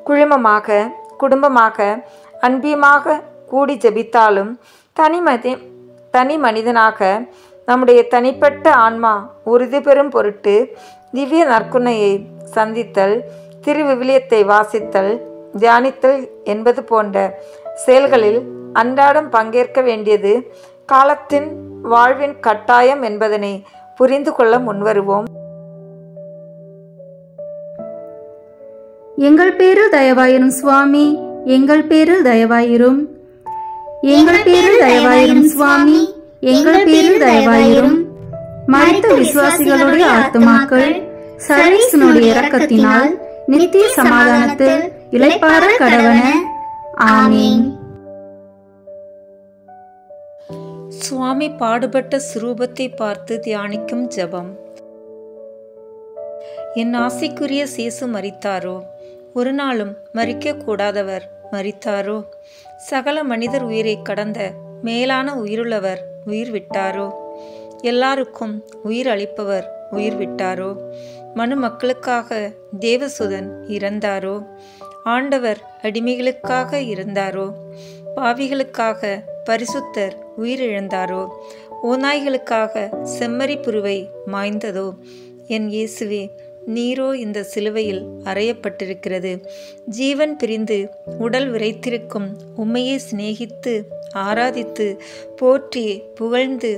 குழுமமாக, குடும்பமாக, அன்பியமாக கூடி ஜெபித்தாலும் தனி மனிதனாக நம்முடைய தனிப்பட்ட ஆன்மா உறுதி பெறும் பொருட்டு திவ்ய நற்குணையை சந்தித்தல், திருவிவிலியத்தை வாசித்தல், தியானித்தல் என்பது போன்ற செயல்களில் அன்றாடம் பங்கேற்க வேண்டியது காலத்தின் வாழ்வின் கட்டாயம் என்பதனை புரிந்து கொள்ள முன்வருவோம். எங்கள் பேரில் தயவாயிரும் சுவாமி, எங்கள் பேரில் தயவாயிரும். எங்கள் பேரில் தயவாயிரும் சுவாமி, எங்கள் பேரில் தயவாயிரும். மரித்த விசுவாசிகளுடைய ஆத்துமாக்கள் சர்வேசனுடைய இரக்கத்தினால் நித்திய சமாதானத்தில் இளைப்பாற கடவன. ஆமீன். சுவாமி பாடுபட்ட சுரூபத்தை பார்த்து தியானிக்கும் ஜெபம். என் ஆசைக்குரிய சேசு மரித்தாரோ? ஒரு நாளும் மரிக்க கூடாதவர் மரித்தாரோ? சகல மனிதர் உயிரை கடந்த மேலான உயிருள்ளவர் உயிர் விட்டாரோ? எல்லாருக்கும் உயிர் அளிப்பவர் உயிர் விட்டாரோ? மனு மக்களுக்காக தேவசுதன் இறந்தாரோ? ஆண்டவர் அடிமைகளுக்காக இறந்தாரோ? பாவிகளுக்காக பரிசுத்தர் உயிரிழந்தாரோ? ஓநாய்களுக்காக செம்மறி புருவை மாய்ந்ததோ? என் இயேசுவே, நீரோ இந்த சிலுவையில் அறையப்பட்டிருக்கிறது. ஜீவன் பிரிந்து உடல் விரைத்திருக்கும் உம்மையை சிநேகித்து ஆராதித்து போற்றி புகழ்ந்து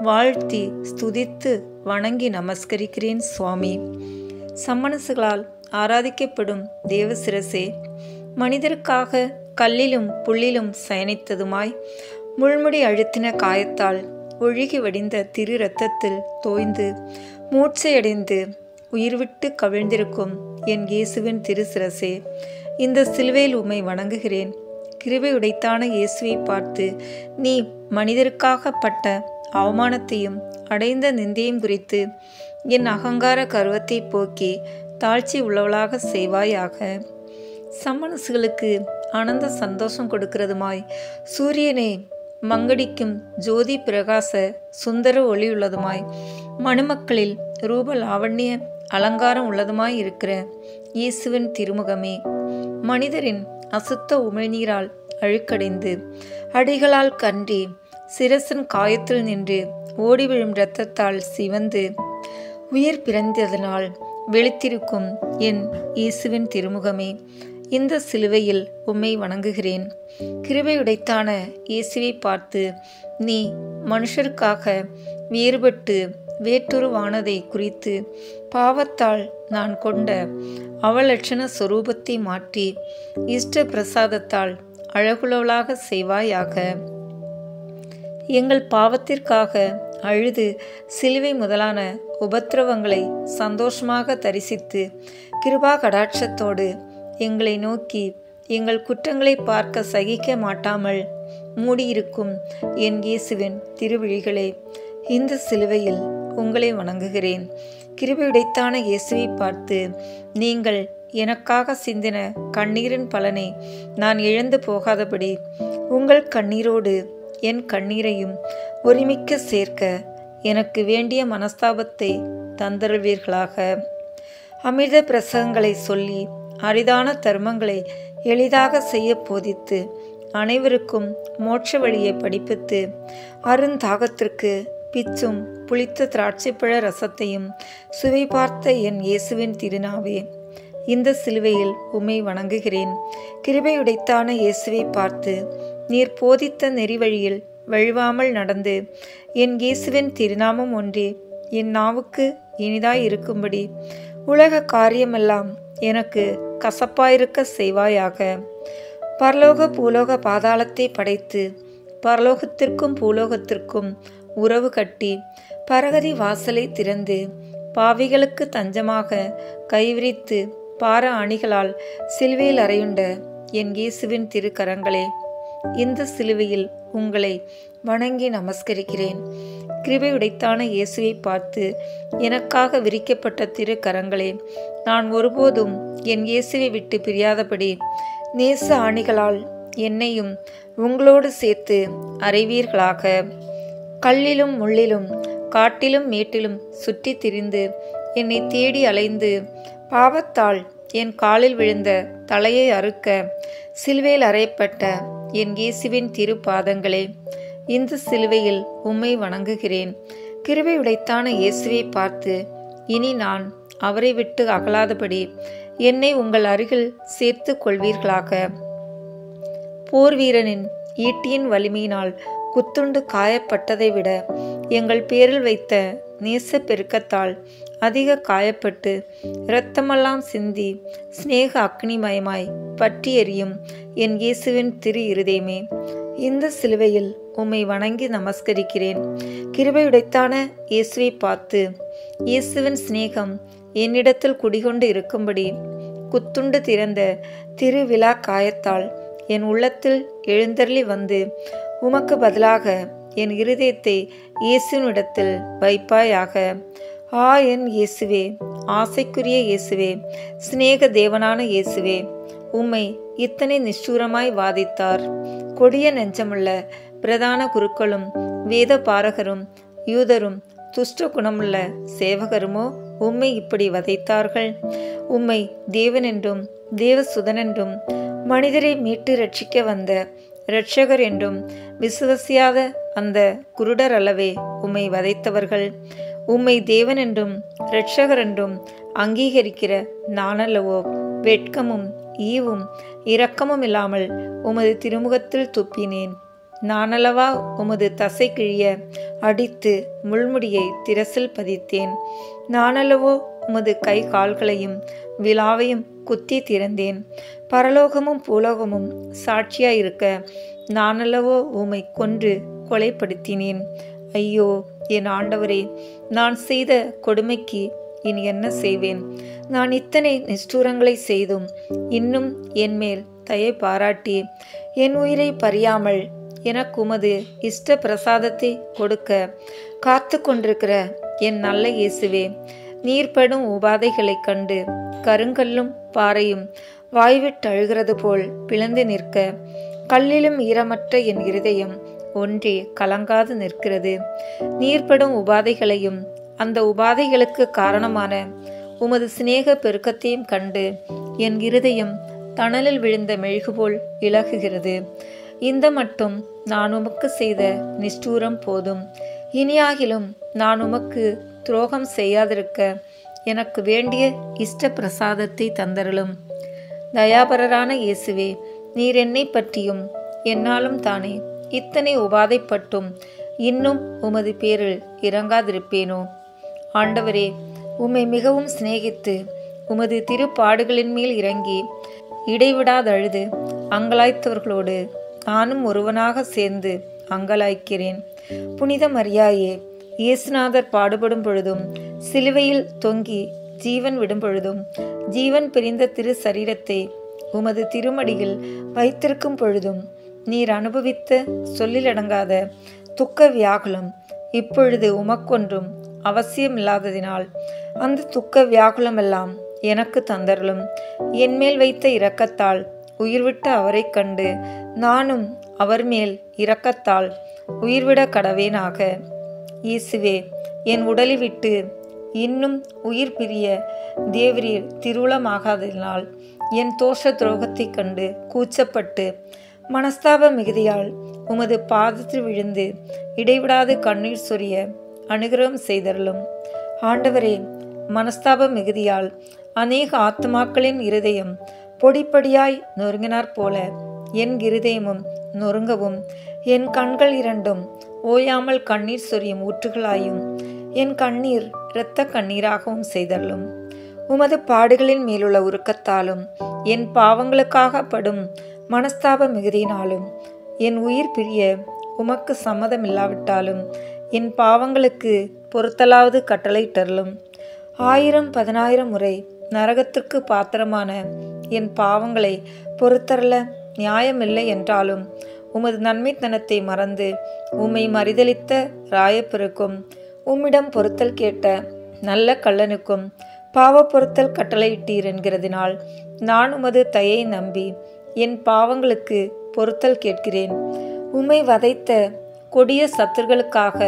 வாழ்த்தி ஸ்துதித்து வணங்கி நமஸ்கரிக்கிறேன் சுவாமி. சம்மனசுகளால் ஆராதிக்கப்படும் தேவசிரசே, மனிதருக்காக கல்லிலும் புள்ளிலும் சயனித்ததுமாய் முள்முடி அழுத்தின காயத்தால் ஒழுகி வடிந்த திரு இரத்தத்தில் தோய்ந்து மூச்சையடைந்து உயிர் விட்டு கவிழ்ந்திருக்கும் என் இயேசுவின் திருசிரசே, இந்த சிலுவையில் உம்மை வணங்குகிறேன். கிருபை உடைத்தான இயேசுவை பார்த்து நீ மனிதருக்காக பட்ட அவமானத்தையும் அடைந்த நிந்தையும் குறித்து என் அகங்கார கர்வத்தை போக்கி தாழ்ச்சி உள்ளவளாக செய்வாயாக. சம்மனசுகளுக்கு ஆனந்த சந்தோஷம் கொடுக்கிறதுமாய் சூரியனை மங்கடிக்கும் ஜோதி பிரகாச சுந்தர ஒளியுள்ளதுமாய் மனுமக்களில் ரூப லாவண்ய அலங்காரம் உள்ளதுமாய் இருக்கிற இயேசுவின் திருமுகமே, மனிதரின் அசுத்த உமிழ்நீரால் அழுக்கடைந்து அடிகளால் கன்றி சிரசன் காயத்தில் நின்று ஓடி விழும் இரத்தத்தால் சிவந்து உயிர் பிறந்ததனால் வெளித்திருக்கும் என் இயேசுவின் திருமுகமே, இந்த சிலுவையில் உம்மை வணங்குகிறேன். கிருபையுடைத்தான இயேசுவை பார்த்து நீ மனுஷருக்காக வேறுபட்டு வேற்றுருவானதை குறித்து பாவத்தால் நான் கொண்ட அவலட்சண சொரூபத்தை மாற்றி இஷ்ட பிரசாதத்தால் அழகுள்ளவளாக செய்வாயாக. எங்கள் பாவத்திற்காக அழுது சிலுவை முதலான உபத்திரவங்களை சந்தோஷமாக தரிசித்து கிருபா கடாட்சத்தோடு எங்களை நோக்கி எங்கள் குற்றங்களை பார்க்க சகிக்க மாட்டாமல் மூடியிருக்கும் என் இயேசுவின் திருவிழிகளே, இந்த சிலுவையில் உங்களை வணங்குகிறேன். கிருபையுடைத்தான இயேசுவை பார்த்து நீங்கள் எனக்காக சிந்தின கண்ணீரின் பலனை நான் இழந்து போகாதபடி உங்கள் கண்ணீரோடு என் கண்ணீரையும் ஒருமிக்க சேர்க்க எனக்கு வேண்டிய மனஸ்தாபத்தை தந்தருள்வீர்களாக. அமிர்த பிரசங்கங்களை சொல்லி அரிதான தர்மங்களை எளிதாக செய்ய போதித்து அனைவருக்கும் மோட்ச வழியை படிப்பித்து அருந்தாகத்திற்கு பிச்சும் புளித்த திராட்சைப்பழ ரசத்தையும் சுவை பார்த்த என் இயேசுவின் திருநாவே, இந்த சிலுவையில் உம்மை வணங்குகிறேன். கிருபையுடைத்தான இயேசுவை பார்த்து நீர் போதித்த நெறிவழியில் வழுவாமல் நடந்து என் இயேசுவின் திருநாமம் ஒன்றே என் நாவுக்கு இனிதாய் இருக்கும்படி உலக காரியமெல்லாம் எனக்கு கசப்பாயிருக்க செய்வாயாக. பரலோக பூலோக பாதாளத்தை படைத்து பரலோகத்திற்கும் பூலோகத்திற்கும் உறவு கட்டி பரகதி வாசலை திறந்து பாவிகளுக்கு தஞ்சமாக கைவிரித்து பார அணிகளால் சிலுவையில் அறையுண்ட என் இயேசுவின் திருக்கரங்களே, இந்த சிலுவையில் உங்களை வணங்கி நமஸ்கரிக்கிறேன். கிருபையுடைத்தான இயேசுவை பார்த்து, எனக்காக விரிக்கப்பட்ட திரு கரங்களே, நான் ஒருபோதும் என் இயேசுவை விட்டு பிரியாதபடி நேச ஆணிகளால் என்னையும் உங்களோடு சேர்த்து அறைவீர்களாக. கல்லிலும் முள்ளிலும் காட்டிலும் மேட்டிலும் சுற்றி திரிந்து என்னை தேடி அலைந்து பாவத்தால் என் காலில் விழுந்த தலையை அறுக்க சிலுவையில் அறையப்பட்ட என் இயேசுவின் திரு பாதங்களே, இந்த சிலுவையில் உம்மை வணங்குகிறேன். கிருபையுடைத்தான இயேசுவை பார்த்து, இனி நான் அவரை விட்டு அகலாதபடி என்னை உங்கள் அருகில் சேர்த்து கொள்வீர்களாக. போர் வீரனின் ஈட்டியின் வலிமையினால் குத்துண்டு காயப்பட்டதை விட எங்கள் பேரில் வைத்த நேச பெருக்கத்தால் அதிக காயப்பட்டு இரத்தமெல்லாம் சிந்தி சிநேக அக்னிமயமாய் பற்றி எரியும் என் இயேசுவின் திரு இருதயமே, இந்த சிலுவையில் உம்மை வணங்கி நமஸ்கரிக்கிறேன். கிருபையுடைத்தான இயேசுவை பார்த்து, இயேசுவின் சிநேகம் என்னிடத்தில் குடிகொண்டு இருக்கும்படி குத்துண்டு திறந்த திருவிழா காயத்தால் என் உள்ளத்தில் எழுந்தருளி வந்து உமக்கு பதிலாக என் இருதயத்தை இயேசுவினிடத்தில் வைப்பாயாக. என் இயேசுவே, ஆசைக்குரிய இயேசுவே, சிநேக தேவனான இயேசுவே, உம்மை இத்தனை நிஷ்டூரமாய் வாதித்தார் கொடிய நெஞ்சமுள்ள பிரதான குருக்களும் வேத பாரகரும் யூதரும் துஷ்ட குணமுள்ள சேவகருமோ உம்மை இப்படி வதைத்தார்கள். உம்மை தேவனென்றும் தேவசுதனென்றும் மனிதரை மீட்டு ரட்சிக்க வந்த இரட்சகர் என்றும் விசுவசியாத அந்த குருடர் அல்லவே உம்மை வதைத்தவர்கள். உம்மை தேவன் என்றும் இரட்சகர் என்றும் அங்கீகரிக்கிற நானல்லவோ வெட்கமும் ஈவும் இரக்கமும் இல்லாமல் உமது திருமுகத்தில் துப்பினேன். நானல்லவா உமது தசை கிழிய அடித்து முள்முடியை திரசில் பதித்தேன். நானல்லவோ உமது கை கால்களையும் விலாவையும் குத்தி திறந்தேன். பரலோகமும் பூலோகமும் சாட்சியாயிருக்க நானல்லவோ உம்மை கொன்று கொலைப்படுத்தினேன். ஐயோ என் ஆண்டவரே, நான் செய்த கொடுமைக்கு இனி என்ன செய்வேன்? நான் இத்தனை நிஷ்டூரங்களை செய்தும் இன்னும் என் மேல் தயை பாராட்டி என் உயிரை பறியாமல் எனக்கு உமது இஷ்ட பிரசாதத்தை கொடுக்க காத்து கொண்டிருக்கிற என் நல்ல இயேசுவே, நீர்படும் உபாதைகளைக் கண்டு கருங்கல்லும் பாறையும் வாய்விட்டு அழுகிறது போல் பிளந்து நிற்க கல்லிலும் ஈரமற்ற என் இருதயம் ஒன்றே கலங்காது நிற்கிறது. நீர்படும் உபாதைகளையும் அந்த உபாதைகளுக்கு காரணமான உமது சிநேக பெருக்கத்தையும் கண்டு என் இருதயம் தணலில் விழுந்த மெழுகு போல் இலகுகிறது. இந்த மட்டும் நான் உமக்கு செய்த நிஷ்டூரம் போதும். இனியாகிலும் நான் உமக்கு துரோகம் செய்யாதிருக்க எனக்கு வேண்டிய இஷ்ட பிரசாதத்தை தந்தருளும். தயாபரரான இயேசுவே, நீர் என்னை பற்றியும் என்னாலும் தானே இத்தனை உபாதைப்பட்டும் இன்னும் உமது பேரில் இறங்காதிருப்பேனோ? ஆண்டவரே, உம்மை மிகவும் சிநேகித்து உமது திருப்பாடுகளின் மேல் இறங்கி இடைவிடாதழுது அங்கலாய்த்தவர்களோடு நானும் ஒருவனாக சேர்ந்து அங்கலாய்க்கிறேன். புனித மரியாயே, இயேசுநாதர் பாடுபடும் பொழுதும் சிலுவையில் தொங்கி ஜீவன் விடும் பொழுதும் ஜீவன் பிரிந்த திரு சரீரத்தை உமது திருமடியில் வைத்திருக்கும் பொழுதும் நீர் அனுபவித்த சொல்லிலடங்காத துக்க வியாகுலம் இப்பொழுது உமக்கொன்றும் அவசியமில்லாததினால் அந்த துக்க வியாகுலமெல்லாம் எனக்கு தந்தருளும். என்மேல் வைத்த இரக்கத்தால் உயிர்விட்ட அவரை கண்டு நானும் அவர் மேல் இரக்கத்தால் உயிர்விட கடவேனாக. இயேசுவே, என் உடலை விட்டு இன்னும் உயிர் பிரிய தேவரீர் திருவுளமாகாததினால் என் தோஷ துரோகத்தை கண்டு கூச்சப்பட்டு மனஸ்தாப மிகுதியால் உமது பாதத்தில் விழுந்து இடைவிடாது கண்ணீர் சொரிய அனுகிரகம் செய்தருளும். ஆண்டவரே, மனஸ்தாப மிகுதியால் அநேக ஆத்மாக்களின் இருதயம் பொடிப்படியாய் நொறுங்கினார் போல என் இருதயமும் நொறுங்கவும் என் கண்கள் இரண்டும் ஓயாமல் கண்ணீர் சொரியும் ஊற்றுகளாயும் என் கண்ணீர் இரத்த கண்ணீராகவும் செய்தருளும். உமது பாடுகளின் மேலுள்ள உருக்கத்தாலும் என் பாவங்களுக்காக படும் மனஸ்தாப மிகுதியினாலும் என் உயிர் பிரிய உமக்கு சம்மதமில்லாவிட்டாலும் என் பாவங்களுக்கு பொறுத்தலாவது கட்டளையிட்டருளும். 1000-10,000 முறை நரகத்திற்கு பாத்திரமான என் பாவங்களை பொறுத்தரல நியாயமில்லை என்றாலும் உமது நன்மைத்தனத்தை மறந்து உம்மை மறிதலித்த ராயப்பெருக்கும் உம்மிடம் பொறுத்தல் கேட்ட நல்ல கள்ளனுக்கும் பாவ பொறுத்தல் கட்டளையிட்டீர் என்கிறதினால் நான் உமது தயை நம்பி என் பாவங்களுக்கு பொறுத்தல் கேட்கிறேன். உம்மை வதைத்த கொடிய சத்துர்களுக்காக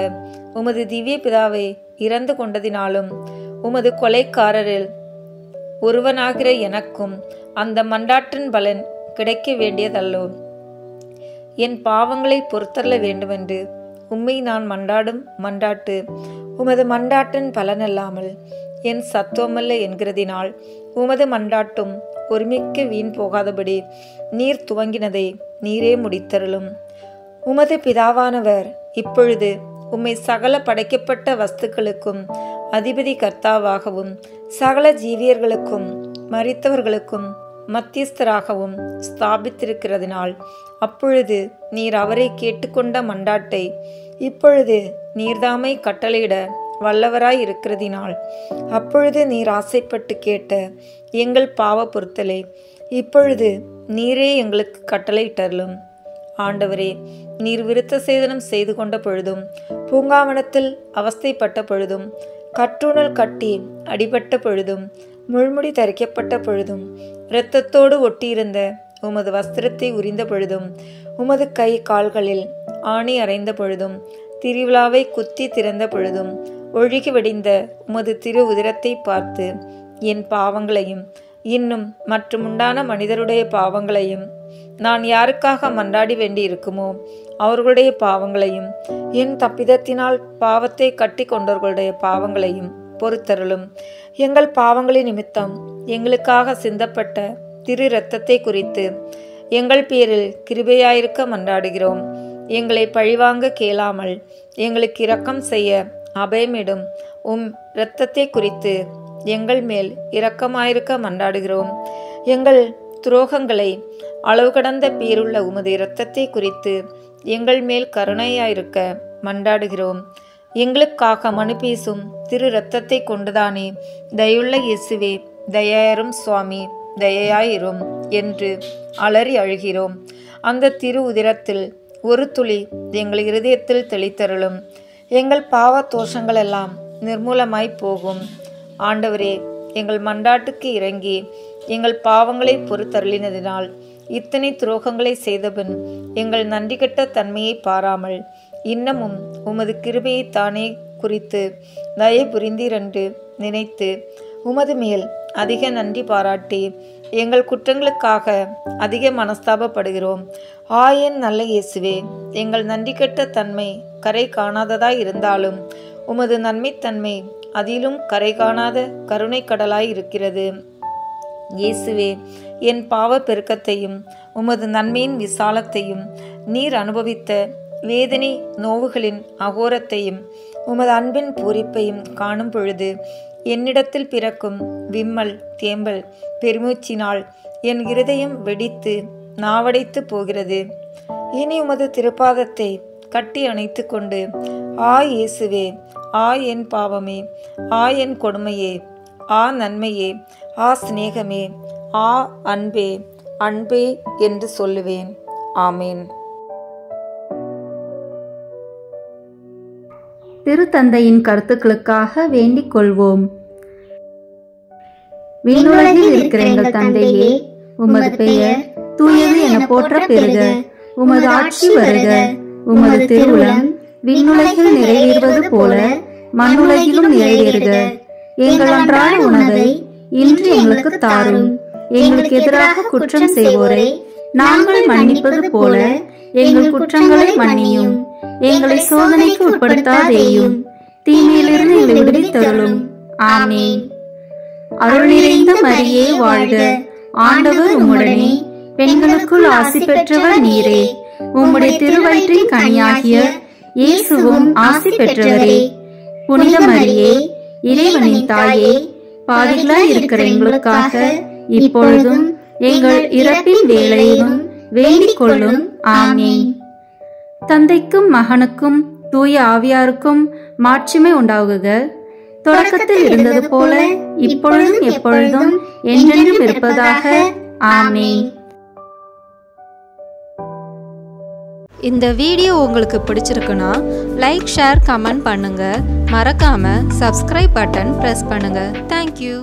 உமது திவ்ய பிதாவை இறந்து கொண்டதினாலும் உமது கொலைக்காரரில் ஒருவனாகிற எனக்கும் அந்த மண்டாட்டின் பலன் கிடைக்க வேண்டியதல்லோ? என் பாவங்களை பொறுத்தள்ள வேண்டுமென்று உம்மை நான் மன்றாடும் மன்றாட்டு உமது மன்றாட்டின் பலனல்லாமல் என் சத்துவமல்ல என்கிறதினால் உமது மன்றாட்டும் ஒருமிக்க வீண் போகாதபடி நீர் துவங்கினதை நீரே முடித்தருளும். உமது பிதாவானவர் இப்பொழுது உம்மை சகல படைக்கப்பட்ட வஸ்துக்களுக்கும் அதிபதி கர்த்தாவாகவும் சகல ஜீவியர்களுக்கும் மரித்தவர்களுக்கும் மத்தியஸ்தராகவும் ஸ்தாபித்திருக்கிறதினால் அப்பொழுது நீர் அவரை கேட்டுக்கொண்ட மண்டாட்டை இப்பொழுது நீர்தாமை கட்டளையிட வல்லவராய் இருக்கிறதினால் அப்பொழுது நீர் ஆசைப்பட்டு கேட்ட எங்கள் பாவ பொறுத்தலை இப்பொழுது நீரே எங்களுக்கு கட்டளையிட்டருளும். ஆண்டவரே, நீர் விருத்த சேதனம் செய்து கொண்ட பொழுதும் பூங்காவனத்தில் அவஸ்தைப்பட்ட பொழுதும் கற்றுணல் கட்டி அடிபட்ட பொழுதும் முள்முடி தரிக்கப்பட்ட பொழுதும் இரத்தத்தோடு ஒட்டியிருந்த உமது வஸ்திரத்தை உரிந்த பொழுதும் உமது கை கால்களில் ஆணி அறைந்த பொழுதும் திருவிழாவை குத்தி திறந்த பொழுதும் ஒழுகி வடிந்த உமது திரு உதிரத்தை பார்த்து என் பாவங்களையும் இன்னும் மற்றும் உண்டான மனிதருடைய பாவங்களையும் நான் யாருக்காக மன்றாடி வேண்டி இருக்குமோ அவர்களுடைய பாவங்களையும் என் தப்பிதத்தினால் பாவத்தை கட்டி கொண்டவர்களுடைய பாவங்களையும் பொறுத்தருளும். எங்கள் பாவங்களின் நிமித்தம் எங்களுக்காக சிந்தப்பட்ட திரு இரத்தத்தை குறித்து எங்கள் பேரில் கிருபையாயிருக்க மன்றாடுகிறோம். எங்களை பழிவாங்க கேளாமல் எங்களுக்கு இரக்கம் செய்ய அபயமிடும் உம் இரத்தத்தை குறித்து எங்கள் மேல் இரக்கமாயிருக்க மன்றாடுகிறோம். எங்கள் துரோகங்களை அளவு கடந்த பேருள்ள உமது இரத்தத்தை குறித்து எங்கள் மேல் கருணையாயிருக்க மன்றாடுகிறோம். எங்களுக்காக மனு பேசும் திரு இரத்தத்தை கொண்டுதானே தயுள்ள இயேசுவே தயாரும் சுவாமி தயாயிரும் என்று அலறி அழுகிறோம். அந்த திரு உதிரத்தில் ஒரு துளி எங்கள் இருதயத்தில் தெளித்தருளும். எங்கள் பாவ தோஷங்களெல்லாம் நிர்மூலமாய் போகும். ஆண்டவரே, எங்கள் மன்றாட்டுக்கு இறங்கி எங்கள் பாவங்களை பொறுத்தருளினதினால் இத்தனை துரோகங்களை செய்தபின் எங்கள் நன்றி கெட்ட தன்மையை பாராமல் இன்னமும் உமது கிருபையை தானே குறித்து தயை புரிந்தீரென்று நினைத்து உமது மேல் அதிக நன்றி பாராட்டி எங்கள் குற்றங்களுக்காக அதிக மனஸ்தாபப்படுகிறோம். என் நல்ல இயேசுவே, எங்கள் நன்றி கெட்ட தன்மை கரை காணாததாய் இருந்தாலும் உமது நன்மைத்தன்மை அதிலும் கரை காணாத கருணை கடலாய் இருக்கிறது. இயேசுவே, என் பாவ பெருக்கத்தையும் உமது நன்மையின் விசாலத்தையும் நீர் அனுபவித்த வேதனை நோவுகளின் அகோரத்தையும் உமது அன்பின் பூரிப்பையும் காணும் பொழுது என்னிடத்தில் பிறக்கும் விம்மல் தேம்பல் பெருமூச்சினால் என் இருதயம் வெடித்து நாவடைத்து போகிறது. இனி உமது திருப்பாதத்தை கட்டி அணைத்து கொண்டு இயேசுவே, என் பாவமே, என் கொடுமையே, நன்மையே, சிநேகமே, அன்பே, அன்பே என்று சொல்லுவேன். ஆமேன். திருத்தந்தையின் கருத்துக்களுக்காக வேண்டிக் கொள்வோம். விண்ணுலகில் இருக்கிற எங்கள் தந்தையே, உமது பெயர் தூயது என போற்ற பெறுக. உமது ஆட்சி வருக. உமது திருவுளம் விண்ணுலகில் நிறைவேறுவது போல மண்ணுலகிலும் நிறைவேறுக. எங்கள் அன்றாட உணவை இன்று எங்களுக்கு தாரும். எங்களுக்கு எதிராக குற்றம் செய்வோரை நாங்கள் மன்னிப்பது போல எங்கள் குற்றங்களை மன்னியும். எங்களை சோதனைக்கு உட்படுத்தாதேயும், தீமையிலிருந்து எங்களை விடுவித்தருளும். ஆமேன். அருள் நிறைந்த மரியே வாழ்க. ஆண்டவர் உம்முடனே, பெண்களுக்குள் ஆசி பெற்றவர் நீரே. உம்முடைய திருவயிற்றின் கனியாகிய இயேசுவும் ஆசி பெற்றவரே. புனித மரியே, இறைவனின் தாயே, பாவிகளாய் இருக்கிற எங்களுக்காக இப்பொழுதும் எங்கள் இறப்பின் வேளையிலும் வேண்டிக் கொள்ளும். ஆமேன். தந்தைக்கும் மகனுக்கும் தூய ஆவியாருக்கும் மாட்சிமை உண்டாகுக. தொடக்கத்தில் இருந்தது போல இப்பொழுதும் எப்பொழுதும் என்றென்றும் இருப்பதாக. ஆமேன். இந்த வீடியோ உங்களுக்கு பிடிச்சிருக்குன்னா லைக், ஷேர், கமெண்ட் பண்ணுங்கள். மறக்காமல் சப்ஸ்கிரைப் பட்டன் ப்ரெஸ் பண்ணுங்கள். தேங்க்யூ.